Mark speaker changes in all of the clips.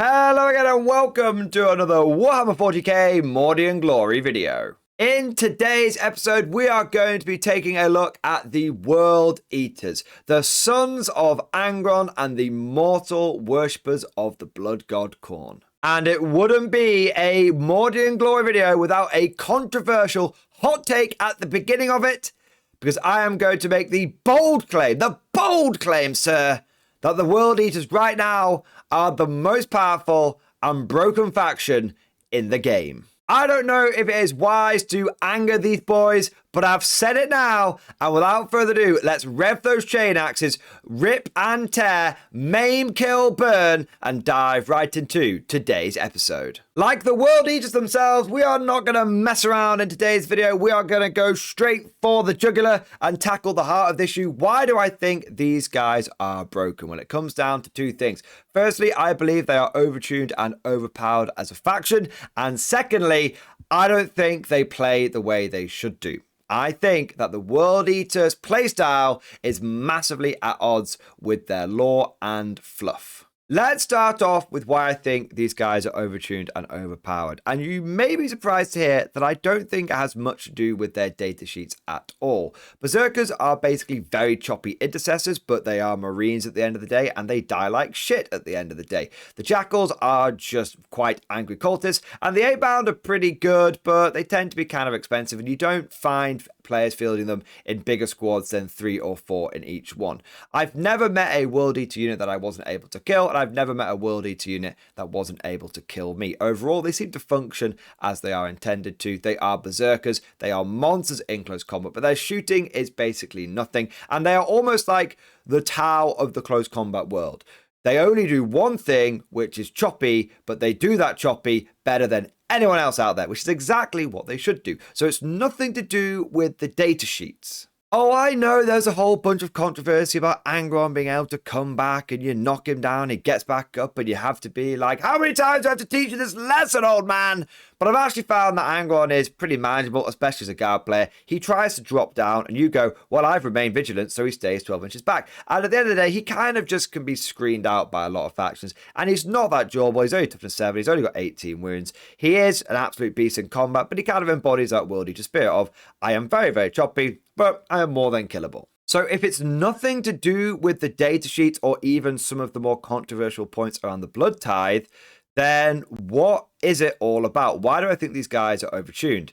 Speaker 1: Hello again and welcome to another Warhammer 40k Mordy and Glory video. In today's episode, we are going to be taking a look at the World Eaters, the sons of Angron and the mortal worshippers of the blood god Khorne. And it wouldn't be a Mordy and Glory video without a controversial hot take at the beginning of it, because I am going to make the bold claim, sir, that the World Eaters right now are the most powerful and broken faction in the game. I don't know if it is wise to anger these boys, but I've said it now, and without further ado, let's rev those chain axes, rip and tear, maim, kill, burn, and dive right into today's episode. Like the World Eaters themselves, we are not going to mess around in today's video. We are going to go straight for the jugular and tackle the heart of the issue. Why do I think these guys are broken? Well, it comes down to two things. Firstly, I believe they are overtuned and overpowered as a faction. And secondly, I don't think they play the way they should do. I think that the World Eaters playstyle is massively at odds with their lore and fluff. Let's start off with why I think these guys are overtuned and overpowered. And you may be surprised to hear that I don't think it has much to do with their datasheets at all. Berserkers are basically very choppy intercessors, but they are Marines at the end of the day, and they die like shit at the end of the day. The Jackals are just quite angry cultists, and the A-Bound are pretty good, but they tend to be kind of expensive, and you don't find players fielding them in bigger squads than 3 or 4 in each one. I've never met a World Eater unit that I wasn't able to kill, and I've never met a World Eater unit that wasn't able to kill me. Overall, they seem to function as they are intended to. They are berserkers, they are monsters in close combat, but their shooting is basically nothing, and they are almost like the Tau of the close combat world. They only do one thing, which is choppy, but they do that choppy better than anyone else out there, which is exactly what they should do. So it's nothing to do with the data sheets. Oh, I know there's a whole bunch of controversy about Angron being able to come back and you knock him down, he gets back up and you have to be like, how many times do I have to teach you this lesson, old man? But I've actually found that Angron is pretty manageable, especially as a guard player. He tries to drop down and you go, well, I've remained vigilant, so he stays 12 inches back. And at the end of the day, he kind of just can be screened out by a lot of factions. And he's not that durable. He's only toughness 7. He's only got 18 wounds. He is an absolute beast in combat, but he kind of embodies that World Eater spirit of, I am very, very choppy, but I am more than killable. So if it's nothing to do with the datasheets or even some of the more controversial points around the blood tithe, then what is it all about? Why do I think these guys are overtuned?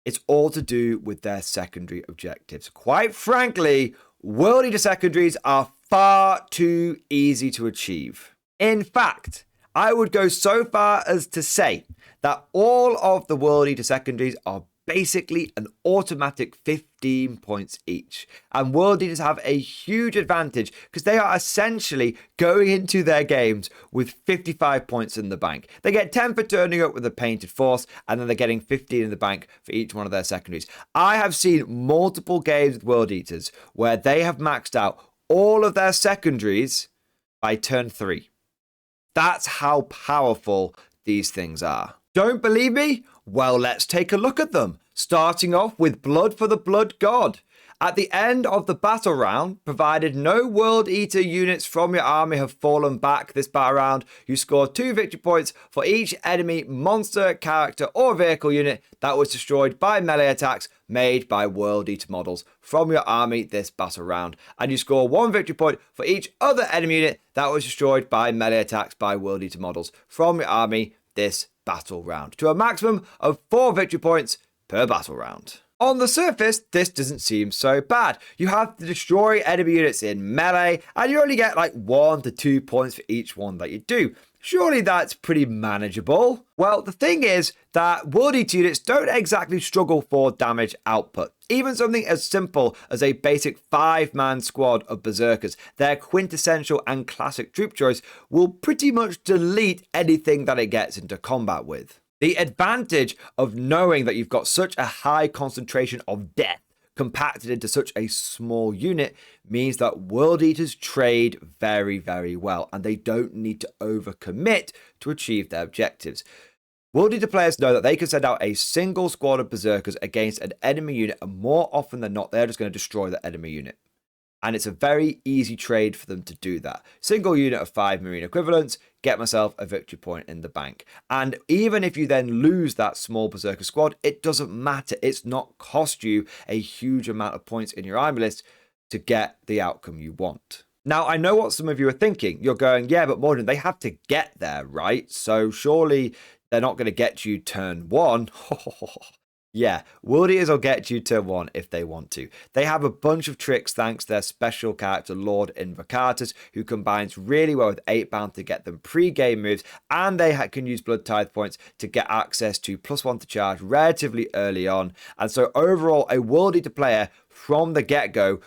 Speaker 1: It's all to do with their secondary objectives. Quite frankly, World Eater secondaries are far too easy to achieve. In fact, I would go so far as to say that all of the World Eater secondaries are basically an automatic 15 points each. And World Eaters have a huge advantage because they are essentially going into their games with 55 points in the bank. They get 10 for turning up with a painted force, and then they're getting 15 in the bank for each one of their secondaries. I have seen multiple games with World Eaters where they have maxed out all of their secondaries by turn 3. That's how powerful these things are. Don't believe me? Well, let's take a look at them. Starting off with Blood for the Blood God. At the end of the battle round, provided no World Eater units from your army have fallen back this battle round, you score 2 victory points for each enemy monster, character, or vehicle unit that was destroyed by melee attacks made by World Eater models from your army this battle round. And you score 1 victory point for each other enemy unit that was destroyed by melee attacks by World Eater models from your army this battle round, to a maximum of 4 victory points per battle round. On the surface, this doesn't seem so bad. You have to destroy enemy units in melee, and you only get like 1 to 2 points for each one that you do. Surely that's pretty manageable. Well, the thing is that World Eater units don't exactly struggle for damage output. Even something as simple as a basic 5-man squad of berserkers, their quintessential and classic troop choice, will pretty much delete anything that it gets into combat with. The advantage of knowing that you've got such a high concentration of death compacted into such a small unit means that World Eaters trade very, very well, and they don't need to overcommit to achieve their objectives. World Eater players know that they can send out a single squad of berserkers against an enemy unit, and more often than not, they're just going to destroy the enemy unit. and it's a very easy trade for them to do that. Single unit of 5 marine equivalents, get myself a victory point in the bank. And even if you then lose that small berserker squad, it doesn't matter. It's not cost you a huge amount of points in your army list to get the outcome you want. Now, I know what some of you are thinking. You're going, yeah, but Morden, they have to get there, right? So surely they're not going to get you turn 1. Yeah, World Eaters will get you turn 1 if they want to. They have a bunch of tricks thanks to their special character, Lord Invocatus, who combines really well with 8 bound to get them pre-game moves, and they can use Blood Tithe points to get access to +1 to charge relatively early on. And so overall, a World Eater player from the get-go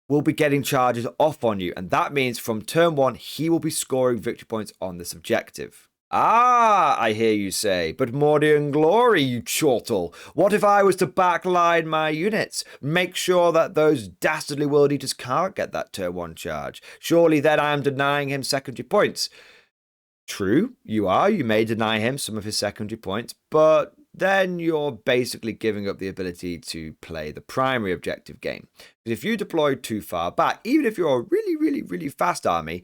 Speaker 1: will be getting charges off on you, and that means from turn 1, he will be scoring victory points on this objective. Ah, I hear you say, but Mordian Glory, you chortle. What if I was to backline my units? Make sure that those dastardly World Eaters can't get that turn 1 charge. Surely then I am denying him secondary points. True, you are. You may deny him some of his secondary points, but then you're basically giving up the ability to play the primary objective game. Because if you deploy too far back, even if you're a really fast army,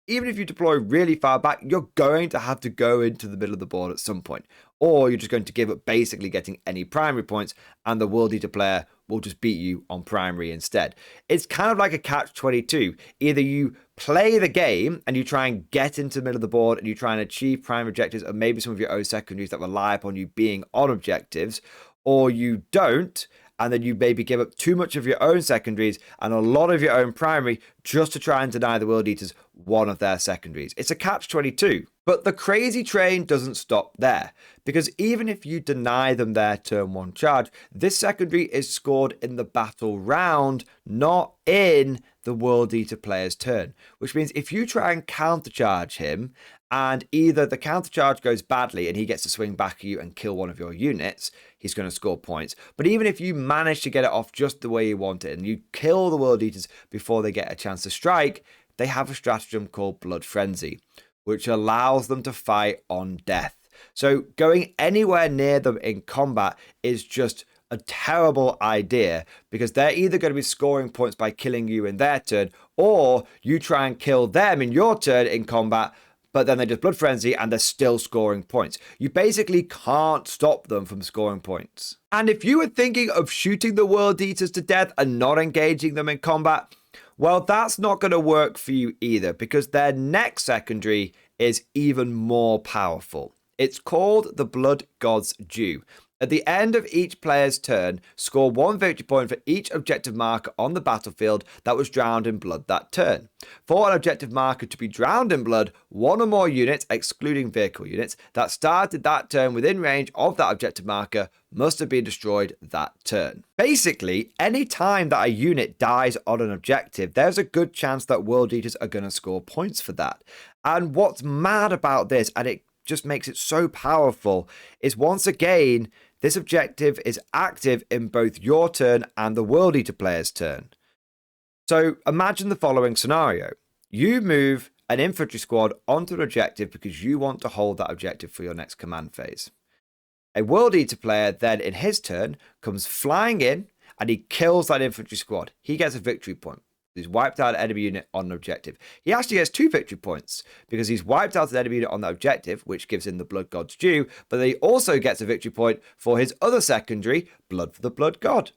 Speaker 1: even if you deploy really far back, you're going to have to go into the middle of the board at some point. Or you're just going to give up basically getting any primary points, and the World Eater player will just beat you on primary instead. It's kind of like a catch-22. Either you play the game and you try and get into the middle of the board and you try and achieve primary objectives and maybe some of your own secondaries that rely upon you being on objectives, or you don't, and then you maybe give up too much of your own secondaries and a lot of your own primary just to try and deny the World Eaters one of their secondaries. It's a catch-22. But the crazy train doesn't stop there, because even if you deny them their turn 1 charge, this secondary is scored in the battle round, not in the World Eater player's turn. Which means if you try and countercharge him, and either the countercharge goes badly and he gets to swing back at you and kill one of your units, he's going to score points. But even if you manage to get it off just the way you want it, and you kill the World Eaters before they get a chance to strike, they have a stratagem called Blood Frenzy, which allows them to fight on death. So going anywhere near them in combat is just a terrible idea, because they're either going to be scoring points by killing you in their turn, or you try and kill them in your turn in combat, but then they just Blood Frenzy and they're still scoring points. You basically can't stop them from scoring points. And if you were thinking of shooting the World Eaters to death and not engaging them in combat, well, that's not going to work for you either, because their next secondary is even more powerful. It's called the Blood God's Due. At the end of each player's turn, score 1 victory point for each objective marker on the battlefield that was drowned in blood that turn. For an objective marker to be drowned in blood, 1 or more units, excluding vehicle units, that started that turn within range of that objective marker must have been destroyed that turn. Basically, any time that a unit dies on an objective, there's a good chance that World Eaters are going to score points for that. And what's mad about this, and it just makes it so powerful, is once again, this objective is active in both your turn and the World Eater player's turn. So imagine the following scenario. You move an infantry squad onto an objective because you want to hold that objective for your next command phase. A World Eater player then in his turn comes flying in and he kills that infantry squad. He gets a victory point. He's wiped out an enemy unit on an objective. He actually gets 2 victory points because he's wiped out an enemy unit on that objective, which gives him the Blood God's Due, but then he also gets a victory point for his other secondary, Blood for the Blood God.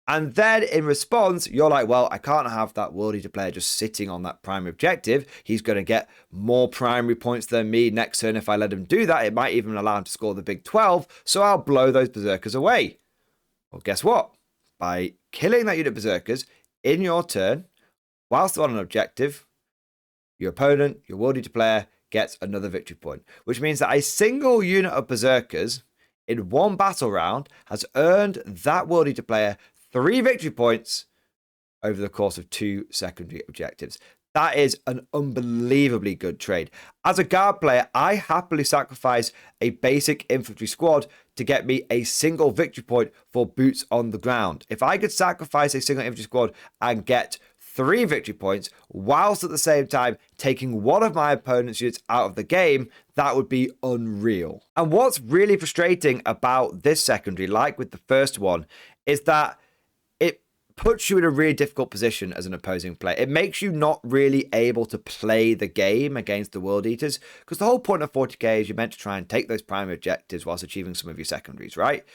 Speaker 1: And then in response, you're like, well, I can't have that World Eater player just sitting on that primary objective. He's going to get more primary points than me next turn if I let him do that. It might even allow him to score the big 12, so I'll blow those Berserkers away. Well, guess what? By killing that unit of Berserkers in your turn, whilst on an objective, your opponent, your World Eater player, gets another victory point, which means that a single unit of Berserkers in one battle round has earned that World Eater player 3 victory points over the course of 2 secondary objectives. That is an unbelievably good trade. As a guard player, I happily sacrifice a basic infantry squad to get me a single victory point for boots on the ground. If I could sacrifice a single infantry squad and get 3 victory points, whilst at the same time taking one of my opponent's units out of the game, that would be unreal. And what's really frustrating about this secondary, like with the first one, is that it puts you in a really difficult position as an opposing player. It makes you not really able to play the game against the World Eaters, because the whole point of 40k is you're meant to try and take those primary objectives whilst achieving some of your secondaries, right?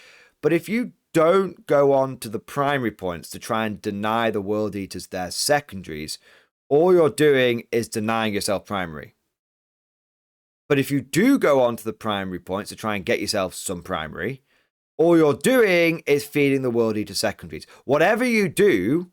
Speaker 1: But if you don't go on to the primary points to try and deny the World Eaters their secondaries, all you're doing is denying yourself primary. But if you do go on to the primary points to try and get yourself some primary, all you're doing is feeding the World Eater secondaries. Whatever you do,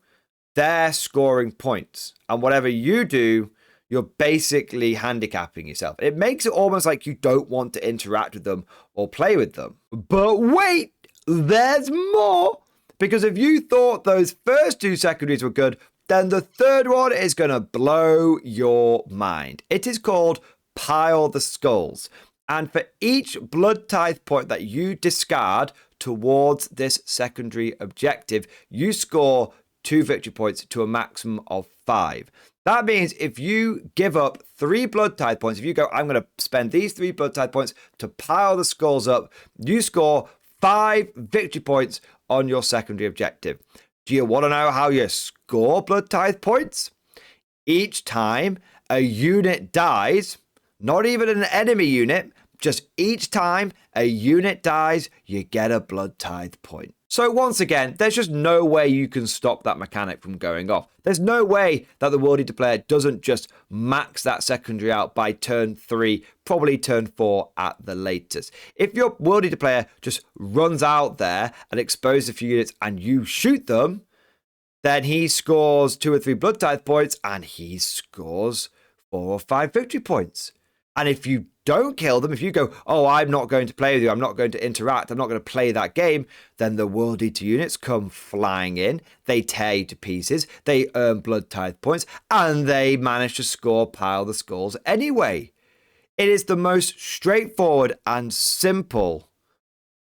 Speaker 1: they're scoring points. And whatever you do, you're basically handicapping yourself. It makes it almost like you don't want to interact with them or play with them. But wait, there's more. Because if you thought those first two secondaries were good, then the third one is going to blow your mind. It is called Pile the Skulls. And for each blood tithe point that you discard towards this secondary objective, you score 2 victory points to a maximum of 5. That means if you give up 3 blood tithe points, if you go, I'm going to spend these 3 blood tithe points to pile the skulls up, you score 5 victory points on your secondary objective. Do you want to know how you score blood tithe points? Each time a unit dies, not even an enemy unit, just each time a unit dies, you get a blood tithe point. So once again, there's just no way you can stop that mechanic from going off. There's no way that the World Eater player doesn't just max that secondary out by turn 3, probably turn 4 at the latest. If your World Eater player just runs out there and exposes a few units and you shoot them, then he scores 2 or 3 blood tithe points and he scores 4 or 5 victory points. And if you don't kill them, if you go, oh, I'm not going to play with you, I'm not going to interact, I'm not going to play that game, then the World Eater units come flying in, they tear you to pieces, they earn blood tithe points, and they manage to score Pile the Skulls anyway. It is the most straightforward and simple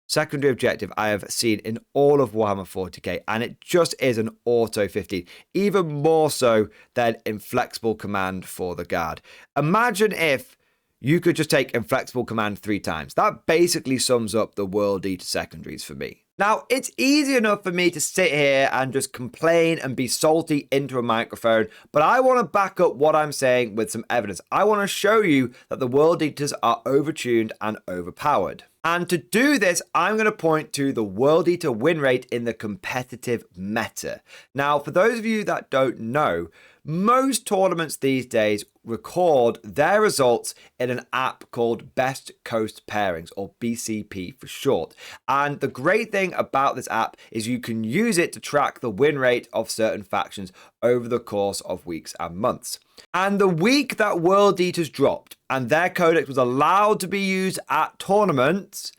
Speaker 1: secondary objective I have seen in all of Warhammer 40k, and it just is an auto 15, even more so than Inflexible Command for the Guard. Imagine if you could just take Inflexible Command 3 times. That basically sums up the World Eater secondaries for me. Now, it's easy enough for me to sit here and just complain and be salty into a microphone, but I want to back up what I'm saying with some evidence. I want to show you that the World Eaters are overtuned and overpowered. And to do this, I'm going to point to the World Eater win rate in the competitive meta. Now, for those of you that don't know, most tournaments these days record their results in an app called Best Coast Pairings, or BCP for short. And the great thing about this app is you can use it to track the win rate of certain factions over the course of weeks and months. And the week that World Eaters dropped and their codex was allowed to be used at tournaments,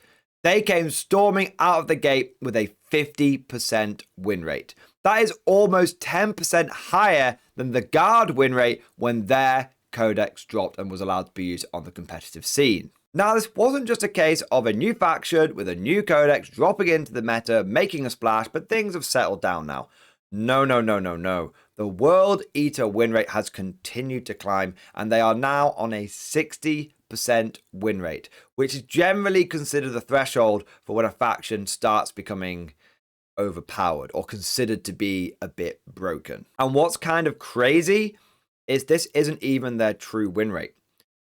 Speaker 1: they came storming out of the gate with a 50% win rate. That is almost 10% higher than the Guard win rate when their codex dropped and was allowed to be used on the competitive scene. Now, this wasn't just a case of a new faction with a new codex dropping into the meta, making a splash, but things have settled down now. No. The World Eater win rate has continued to climb, and they are now on a 60% win rate, which is generally considered the threshold for when a faction starts becoming overpowered or considered to be a bit broken. And what's kind of crazy is this isn't even their true win rate,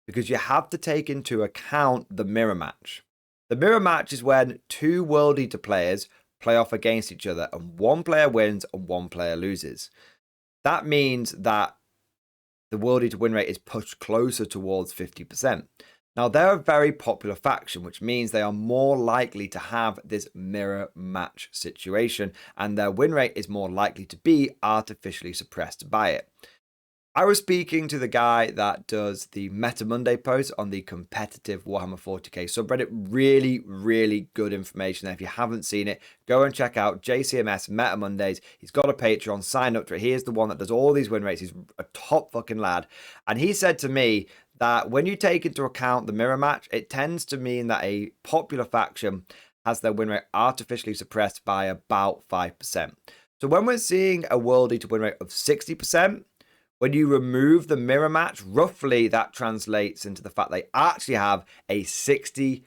Speaker 1: because you have to take into account the mirror match. The mirror match is when 2 World Eater players play off against each other and one player wins and one player loses. That means that the World Eater win rate is pushed closer towards 50%. Now, they're a very popular faction, which means they are more likely to have this mirror match situation, and their win rate is more likely to be artificially suppressed by it. I was speaking to the guy that does the Meta Monday post on the competitive Warhammer 40k subreddit. Really good information there. If you haven't seen it, go and check out JCMS Meta Mondays. He's got a Patreon, sign up to it. He is the one that does all these win rates. He's a top fucking lad. And he said to me that when you take into account the mirror match, it tends to mean that a popular faction has their win rate artificially suppressed by about 5%. So when we're seeing a World Eater win rate of 60%, when you remove the mirror match, roughly that translates into the fact they actually have a 65%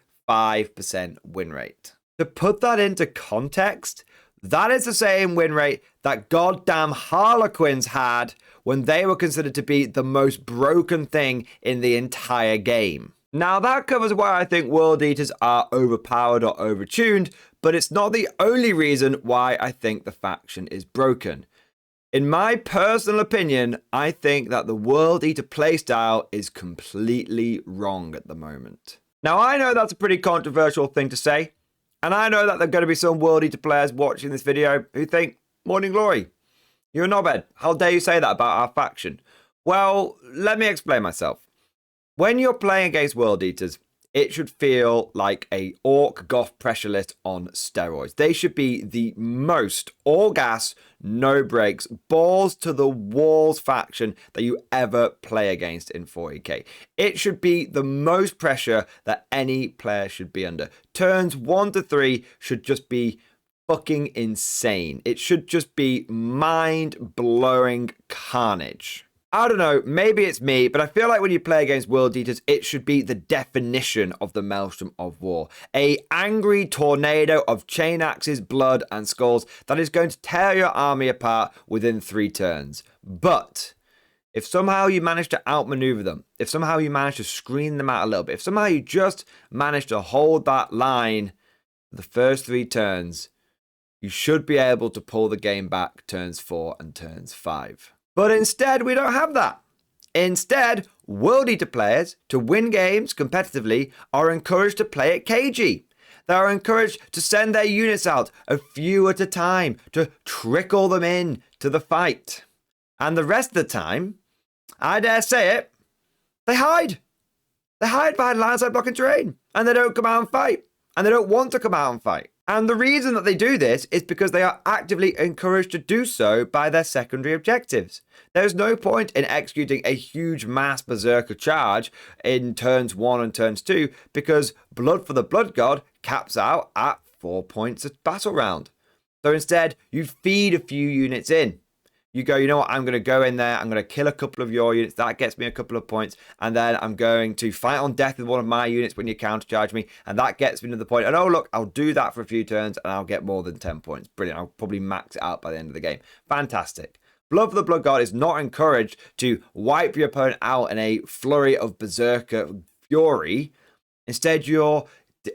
Speaker 1: win rate. To put that into context, That is the same win rate that goddamn Harlequins had when they were considered to be the most broken thing in the entire game. Now, that covers why I think World Eaters are overpowered or overtuned, but it's not the only reason why I think the faction is broken. In my personal opinion, I think that the World Eater playstyle is completely wrong at the moment. Now, I know that's a pretty controversial thing to say, and I know that there are going to be some World Eater players watching this video who think, Morning Glory, you're a knobhead. How dare you say that about our faction? Well, let me explain myself. When you're playing against World Eaters, it should feel like a Orc Goth pressure list on steroids. They should be the most all gas, no brakes, balls to the walls faction that you ever play against in 40k. It should be the most pressure that any player should be under. Turns 1 to 3 should just be fucking insane. It should just be mind-blowing carnage. I don't know, maybe it's me, but I feel like when you play against World Eaters, it should be the definition of the Maelstrom of War. A angry tornado of chain axes, blood, and skulls that is going to tear your army apart within 3 turns. But if somehow you manage to outmaneuver them, if somehow you manage to screen them out a little bit, if somehow you just manage to hold that line for the first 3 turns, you should be able to pull the game back turns 4 and turns 5. But instead, we don't have that. Instead, World Eater players, to win games competitively, are encouraged to play it cagey. They are encouraged to send their units out a few at a time, to trickle them in to the fight. And the rest of the time, I dare say it, they hide. They hide behind landside blocking terrain. And they don't come out and fight. And they don't want to come out and fight. And the reason that they do this is because they are actively encouraged to do so by their secondary objectives. There's no point in executing a huge mass berserker charge in turns 1 and turns 2 because Blood for the Blood God caps out at 4 points a battle round. So instead, you feed a few units in. You go, you know what, I'm going to go in there, I'm going to kill a couple of your units, that gets me a couple of points, and then I'm going to fight on death with one of my units when you countercharge me, and that gets me to the point, and oh look, I'll do that for a few turns, and I'll get more than 10 points. Brilliant, I'll probably max it out by the end of the game. Fantastic. Blood for the Blood God is not encouraged to wipe your opponent out in a flurry of berserker fury. Instead, you're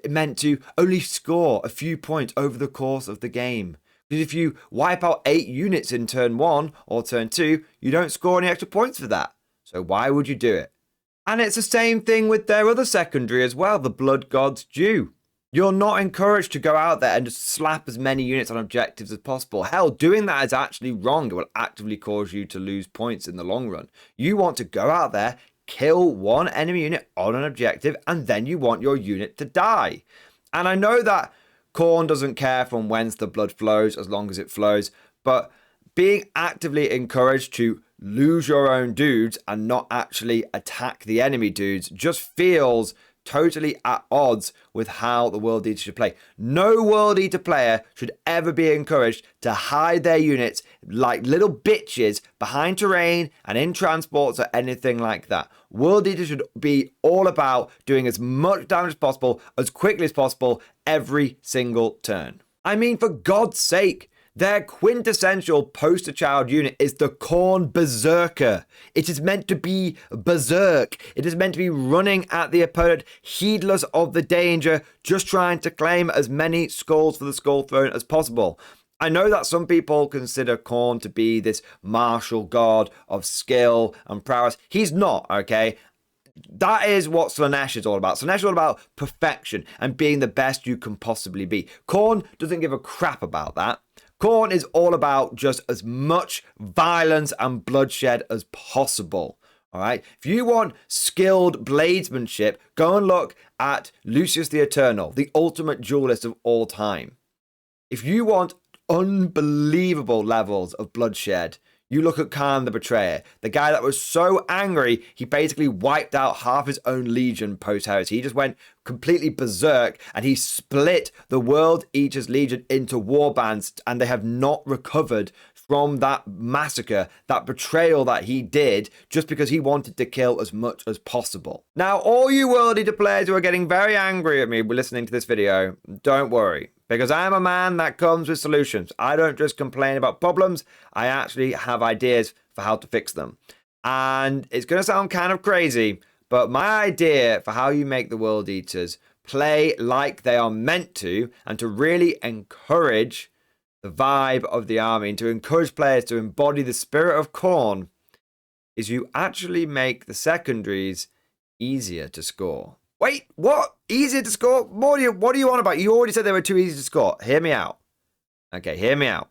Speaker 1: meant to only score a few points over the course of the game. Because if you wipe out 8 units in turn 1 or turn 2, you don't score any extra points for that. So why would you do it? And it's the same thing with their other secondary as well, the Blood God's Due. You're not encouraged to go out there and just slap as many units on objectives as possible. Hell, doing that is actually wrong. It will actively cause you to lose points in the long run. You want to go out there, kill one enemy unit on an objective, and then you want your unit to die. And I know that Khorne doesn't care from whence the blood flows as long as it flows, but being actively encouraged to lose your own dudes and not actually attack the enemy dudes just feels totally at odds with how the World Eater should play. No World Eater player should ever be encouraged to hide their units like little bitches behind terrain and in transports or anything like that. World Eater should be all about doing as much damage as possible, as quickly as possible, every single turn. I mean, for God's sake, their quintessential poster child unit is the Khorne Berserker. It is meant to be berserk. It is meant to be running at the opponent, heedless of the danger, just trying to claim as many skulls for the Skull Throne as possible. I know that some people consider Khorne to be this martial god of skill and prowess. He's not, okay? That is what Slaanesh is all about. Slaanesh is all about perfection and being the best you can possibly be. Khorne doesn't give a crap about that. Khorne is all about just as much violence and bloodshed as possible. All right. If you want skilled bladesmanship, go and look at Lucius the Eternal, the ultimate duelist of all time. If you want unbelievable levels of bloodshed, you look at Khan the Betrayer, the guy that was so angry, he basically wiped out half his own legion post-heresy. He just went completely berserk and he split the World Eaters Legion into war bands, and they have not recovered from that massacre, that betrayal that he did just because he wanted to kill as much as possible. Now, all you World Eater players who are getting very angry at me listening to this video, don't worry, because I'm a man that comes with solutions. I don't just complain about problems. I actually have ideas for how to fix them. And it's going to sound kind of crazy, but my idea for how you make the World Eaters play like they are meant to, and to really encourage the vibe of the army, and to encourage players to embody the spirit of Khorne, is you actually make the secondaries easier to score. Wait, what? Easier to score? Morty, what are you on about? You already said they were too easy to score. Hear me out. Okay, hear me out.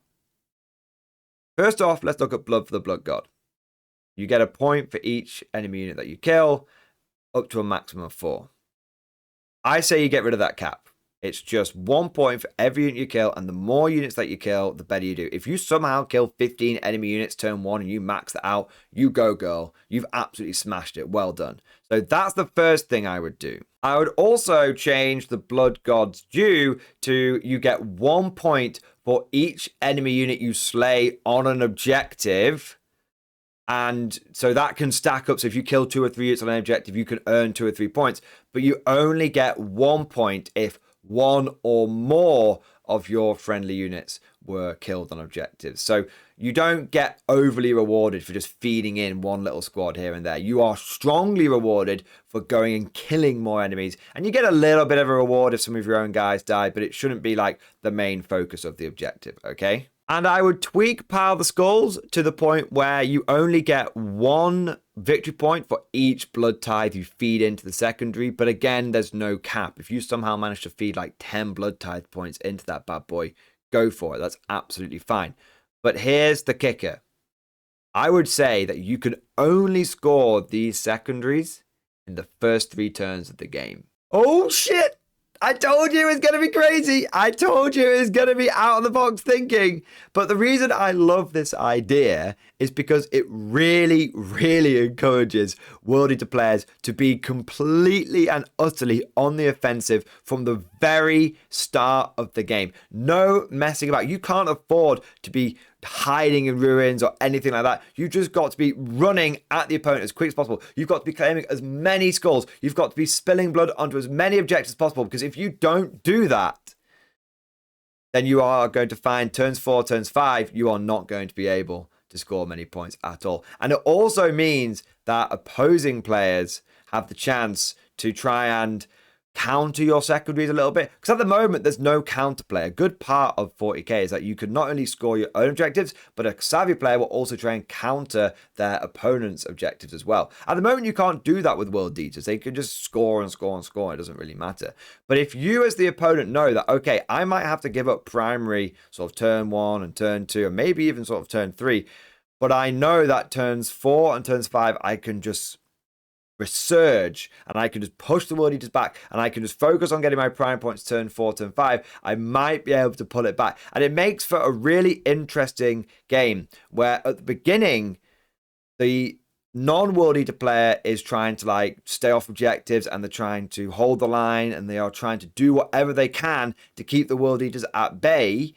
Speaker 1: First off, let's look at Blood for the Blood God. You get a point for each enemy unit that you kill, up to a maximum of 4. I say you get rid of that cap. It's just 1 point for every unit you kill, and the more units that you kill, the better you do. If you somehow kill 15 enemy units turn 1 and you max that out, you go, girl. You've absolutely smashed it. Well done. So that's the first thing I would do. I would also change the Blood God's due to you get 1 point for each enemy unit you slay on an objective. And so that can stack up. So if you kill 2 or 3 units on an objective, you can earn 2 or 3 points. But you only get 1 point if 1 or more of your friendly units were killed on objectives. So you don't get overly rewarded for just feeding in one little squad here and there. You are strongly rewarded for going and killing more enemies. And you get a little bit of a reward if some of your own guys die, but it shouldn't be like the main focus of the objective, okay? And I would tweak Pile the Skulls to the point where you only get 1 victory point for each blood tithe you feed into the secondary. But again, there's no cap. If you somehow manage to feed like 10 blood tithe points into that bad boy, go for it. That's absolutely fine. But here's the kicker. I would say that you can only score these secondaries in the first 3 turns of the game. Oh, shit. I told you it was going to be crazy. I told you it was going to be out of the box thinking. But the reason I love this idea is because it really, really encourages World Eater players to be completely and utterly on the offensive from the very start of the game. No messing about. You can't afford to be hiding in ruins or anything like that. You've just got to be running at the opponent as quick as possible. You've got to be claiming as many skulls. You've got to be spilling blood onto as many objectives as possible, because if you don't do that, then you are going to find turns 4, turns 5, you are not going to be able to score many points at all. And it also means that opposing players have the chance to try and counter your secondaries a little bit, because at the moment there's no counterplay. A good part of 40k is that you can not only score your own objectives, but a savvy player will also try and counter their opponent's objectives as well. At the moment you can't do that with World Eaters. They can just score and score and score. It doesn't really matter. But if you as the opponent know that, okay, I might have to give up primary sort of turn 1 and turn 2 and maybe even sort of turn 3, but I know that turns 4 and turns 5 I can just resurge, and I can just push the World Eaters back, and I can just focus on getting my prime points turn 4, turn 5, I might be able to pull it back. And it makes for a really interesting game where at the beginning, the non-World Eater player is trying to like stay off objectives, and they're trying to hold the line, and they are trying to do whatever they can to keep the World Eaters at bay.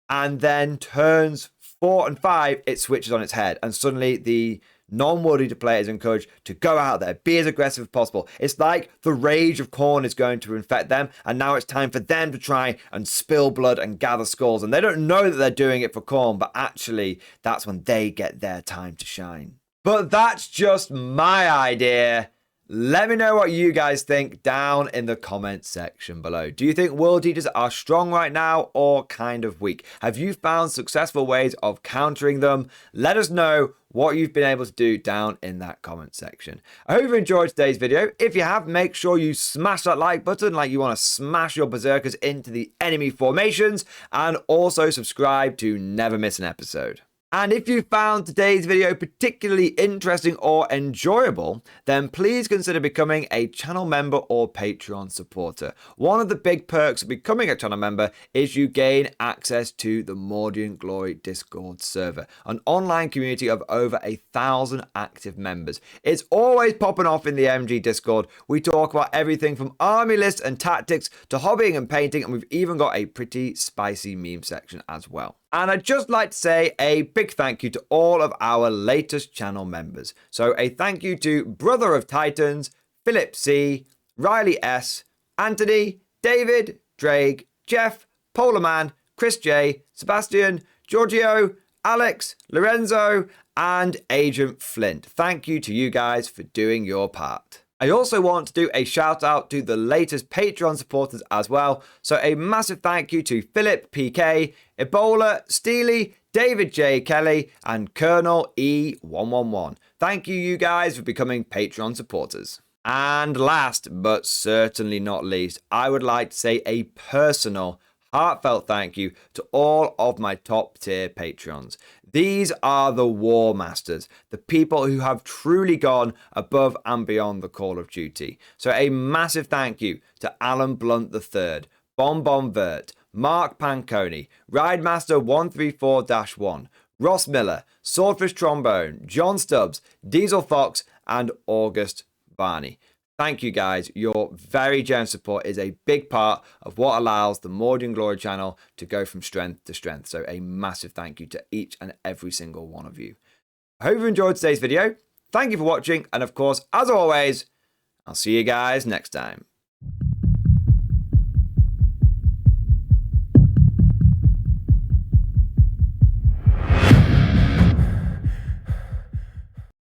Speaker 1: And then turns 4 and 5, it switches on its head, and suddenly the non-World Eater player is encouraged to go out there, be as aggressive as possible. It's like the rage of Khorne is going to infect them, and now it's time for them to try and spill blood and gather skulls. And they don't know that they're doing it for Khorne, but actually that's when they get their time to shine. But that's just my idea. Let me know what you guys think down in the comment section below. Do you think World Eaters are strong right now or kind of weak? Have you found successful ways of countering them? Let us know what you've been able to do down in that comment section. I hope you enjoyed today's video. If you have, make sure you smash that like button like you want to smash your berserkers into the enemy formations, and also subscribe to never miss an episode. And if you found today's video particularly interesting or enjoyable, then please consider becoming a channel member or Patreon supporter. One of the big perks of becoming a channel member is you gain access to the Mordian Glory Discord server, an online community of over 1,000 active members. It's always popping off in the MG Discord. We talk about everything from army lists and tactics to hobbying and painting, and we've even got a pretty spicy meme section as well. And I'd just like to say a big thank you to all of our latest channel members. So a thank you to Brother of Titans, Philip C, Riley S, Anthony, David, Drake, Jeff, Polar Man, Chris J, Sebastian, Giorgio, Alex, Lorenzo, and Agent Flint. Thank you to you guys for doing your part. I also want to do a shout out to the latest Patreon supporters as well. So a massive thank you to Philip PK, Ebola, Steely, David J. Kelly, and Colonel E111. Thank you guys for becoming Patreon supporters. And last but certainly not least, I would like to say a personal, heartfelt thank you to all of my top tier patrons. These are the War Masters, the people who have truly gone above and beyond the call of duty. So a massive thank you to Alan Blunt III, Bon Vert, Mark Panconi, Ridemaster 134-1, Ross Miller, Swordfish Trombone, John Stubbs, Diesel Fox, and August Barney. Thank you guys. Your very generous support is a big part of what allows the Mordy and Glory channel to go from strength to strength. So a massive thank you to each and every single one of you. I hope you enjoyed today's video. Thank you for watching. And of course, as always, I'll see you guys next time.